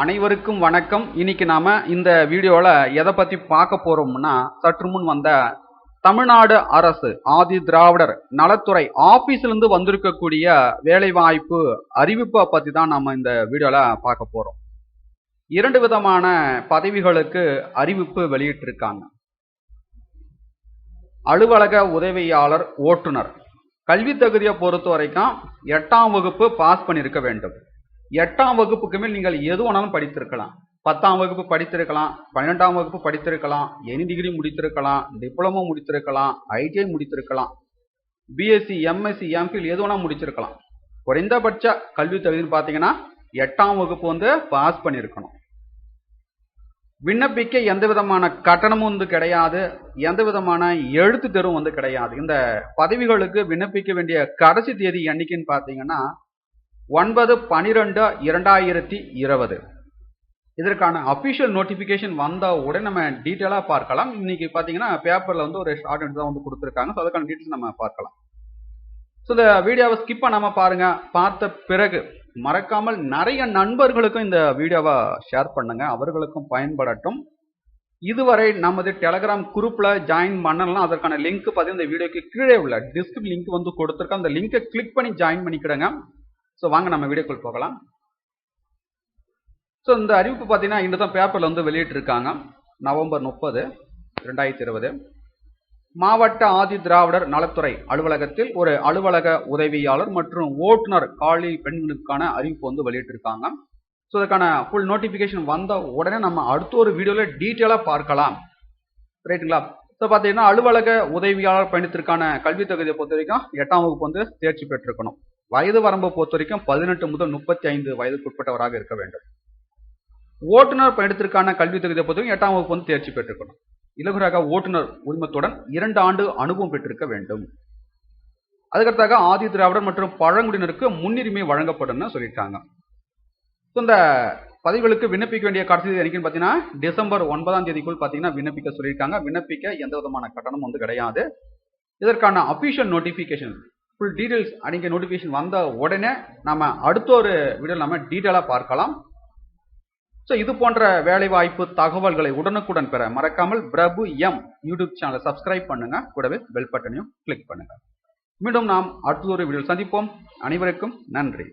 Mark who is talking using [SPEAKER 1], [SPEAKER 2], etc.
[SPEAKER 1] அனைவருக்கும் வணக்கம். இன்னைக்கு நாம இந்த வீடியோல எதை பத்தி பார்க்க போறோம்னா, சற்று முன் வந்த தமிழ்நாடு அரசு ஆதி திராவிடர் நலத்துறை ஆபீஸ்ல இருந்து வந்திருக்கக்கூடிய வேலைவாய்ப்பு அறிவிப்பை பத்தி தான் நம்ம இந்த வீடியோல பார்க்க போறோம். 2 விதமான பதவிகளுக்கு அறிவிப்பு வெளியிட்டிருக்காங்க. அலுவலக உதவியாளர் ஓட்டுநர். கல்வி தகுதியை பொறுத்த வரைக்கும் 8ஆம் வகுப்பு பாஸ் பண்ணியிருக்க வேண்டும். 8ஆம் வகுப்புக்கு மேல் நீங்கள் எது வேணாலும் படித்திருக்கலாம். 10ஆம் வகுப்பு படித்திருக்கலாம், 12ஆம் வகுப்பு படித்திருக்கலாம், எனி டிகிரி முடித்திருக்கலாம், டிப்ளமோ முடித்திருக்கலாம், ஐடிஐ முடித்திருக்கலாம், பிஎஸ்சி, எம்எஸ்சி, எம்பில் எது வேணாலும் முடிச்சிருக்கலாம். குறைந்தபட்ச கல்வி தகுதின்னு பார்த்தீங்கன்னா 8ஆம் வகுப்பு பாஸ் பண்ணியிருக்கணும். விண்ணப்பிக்க எந்த விதமான கட்டணமும் கிடையாது, எந்த விதமான எழுத்து தேர்வும் கிடையாது. இந்த பதவிகளுக்கு விண்ணப்பிக்க வேண்டிய கடைசி தேதி என்னைக்குன்னு பார்த்தீங்கன்னா 9/12/2020. இதற்கான அபிஷியல் நோட்டிபிகேஷன் வந்த உடனே நம்ம டீட்டெயிலா பார்க்கலாம். இன்னைக்கு பார்த்தீங்கன்னா பேப்பர்ல ஒரு ஷார்ட் தான் கொடுத்துருக்காங்க. ஸோ அதுக்கான டீட்டெயில்ஸ் நம்ம பார்க்கலாம். ஸோ இந்த வீடியோவை ஸ்கிப் பண்ணாம பாருங்க. பார்த்த பிறகு மறக்காமல் நிறைய நண்பர்களுக்கும் இந்த வீடியோவை ஷேர் பண்ணுங்க, அவர்களுக்கும் பயன்படட்டும். இதுவரை நமது டெலகிராம் குரூப்ல ஜாயின் பண்ணலாம். அதற்கான லிங்க் பார்த்தீங்கன்னா இந்த வீடியோக்கு கீழே உள்ள டிஸ்கிரிப்ஷன் லிங்க் கொடுத்துருக்கேன். அந்த லிங்கை கிளிக் பண்ணி ஜாயின் பண்ணிக்கிடுங்க. ஸோ வாங்க நம்ம வீடியோக்குள் போகலாம். ஸோ இந்த அறிவிப்பு பார்த்தீங்கன்னா இன்று தான் பேப்பர்ல வெளியிட்டிருக்காங்க. நவம்பர் 30, 2020. மாவட்ட ஆதி திராவிடர் நலத்துறை அலுவலகத்தில் ஒரு அலுவலக உதவியாளர் மற்றும் ஓட்டுநர் காலி பெண்களுக்கான அறிவிப்பு வெளியிட்டிருக்காங்க. ஸோ அதுக்கான ஃபுல் நோட்டிஃபிகேஷன் வந்த உடனே நம்ம அடுத்த ஒரு வீடியோவில் டீட்டெயிலாக பார்க்கலாம். ரைட்டுங்களா? ஸோ பார்த்தீங்கன்னா அலுவலக உதவியாளர் பயணத்திற்கான கல்வி தகுதியை பொறுத்த வரைக்கும் 8ஆம் வகுப்பு தேர்ச்சி பெற்றிருக்கணும். வயது வரம்பை பொறுத்த வரைக்கும் 18 முதல் 35 வயதுக்குட்பட்டவராக இருக்க வேண்டும். ஓட்டுநர் பயணத்திற்கான கல்வி தகுதியை பொறுத்த வரைக்கும் 8ஆம் வகுப்பு தேர்ச்சி பெற்றிருக்கணும். இலகுரக ஓட்டுநர் உரிமத்துடன் 2 ஆண்டு அனுபவம் பெற்றிருக்க வேண்டும். அதுக்கடுத்தாக ஆதி திராவிடர் மற்றும் பழங்குடியினருக்கு முன்னுரிமை வழங்கப்படும் சொல்லியிருக்காங்க. இந்த பதவிகளுக்கு விண்ணப்பிக்க வேண்டிய கடைசி தேதி என்னைக்குன்னு பார்த்தீங்கன்னா டிசம்பர் 9ஆம் தேதிக்குள் பார்த்தீங்கன்னா விண்ணப்பிக்க சொல்லியிருக்காங்க. விண்ணப்பிக்க எந்த விதமான கட்டணமும் கிடையாது. இதற்கான அபிஷியல் நோட்டிஃபிகேஷன் ஃபுல் டீடைல்ஸ் அடங்கிய நோட்டிஃபிகேஷன் வந்த உடனே நம்ம அடுத்த ஒரு வீடியோ நம்ம டீட்டெயிலாக பார்க்கலாம். ஸோ இது போன்ற வேலைவாய்ப்பு தகவல்களை உடனுக்குடன் பெற மறக்காமல் பிரபு எம் யூடியூப் சேனலை சப்ஸ்கிரைப் பண்ணுங்க, கூடவே பெல் பட்டனையும் கிளிக் பண்ணுங்க. மீண்டும் நாம் அடுத்த ஒரு வீடியோ சந்திப்போம். அனைவருக்கும் நன்றி.